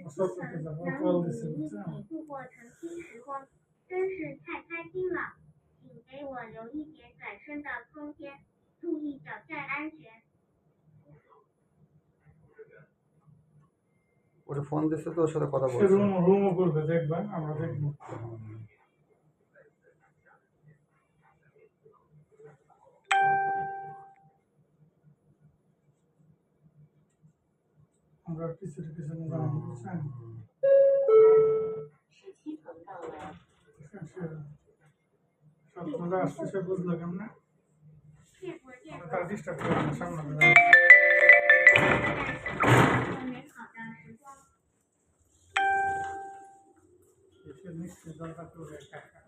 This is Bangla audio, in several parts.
能与你一起度过晨曦时光，真是太开心了。请给我留一点转身的空间，注意脚下安全。ওটা ফোন দিচ্ছে তো ওর সাথে কথা সে বলছে। রুমও করবে, দেখবা আমরা দেখবো। আমরা পিছনে পিছনে যাবো, বুঝছেন? সবগুলো আসছে, সে বুঝলো কেমনে? তার ডিস্টার্ব করবে না, সামনে যাবে। এসে নিশ্চয়ই দরকার করবে একা একা।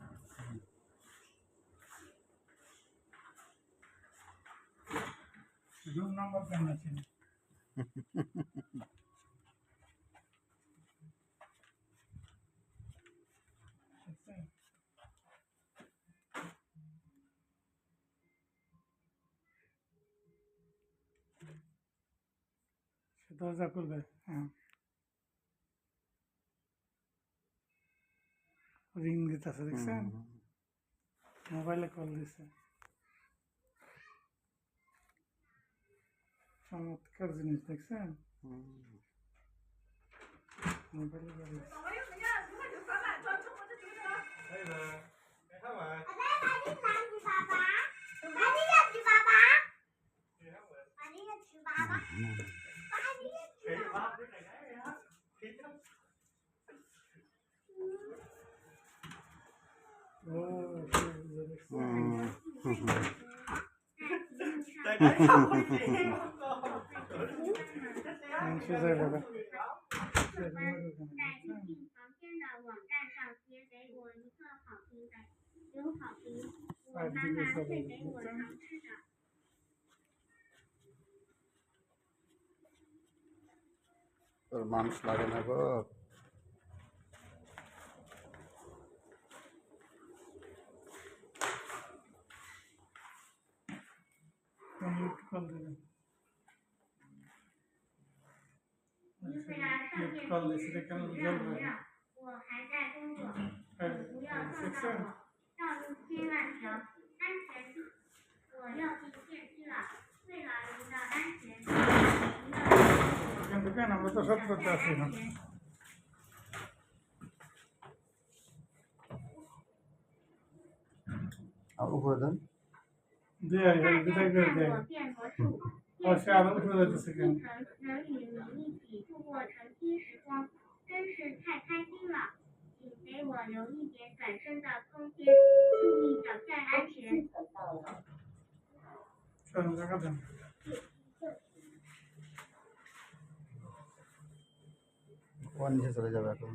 রুম নাম্বার কেমন আছে? সে দরজা খুলবে, হ্যাঁ। রিং দিতেছে, দেখছেন? মোবাইলে কল দিছে। চমৎকার জিনিস, দেখছেন? মোবাইলে কল দিছে।是在这个。在预订房间的网站上写给我一个好评的，有好评，我妈妈会给我糖吃的。তোর মানুষ লাগে না গো। কল দিবেন। কল দিছে, কেন জ্বলবে? 我还在工作，不要撞到我。道路千万条，安全第一。我要进电梯了，为了您的安全，কিন্তু কেন আমরা তো সব করতে আছি না। উপরে দেন। দিয়ে বিদায় করে দেয়। ও সে আরো উঠে যাইতেছে কেন? 能与您一起度过晨曦时光，真是太开心了。请给我留一点转身的空间，注意脚下安全。চলুন, দেখা দেন। ও নিচে চলে যাবে এখন।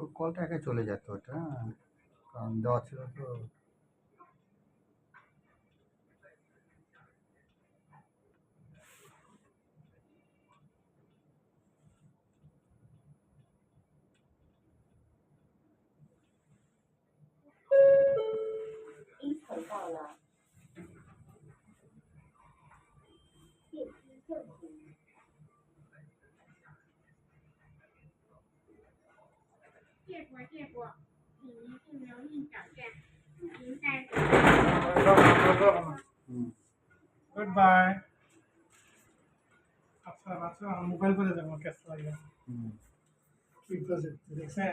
ওই কলটা একা চলে যেত ওটা, কারণ দেওয়া ছিল তো।一层到了，电梯正途。谢过谢过，请一定留意脚下，不停在。Goodbye. আচ্ছা, মোবাইল করে যাবো, ক্যাশ লাগে। ঠিক আছে, দেখছেন?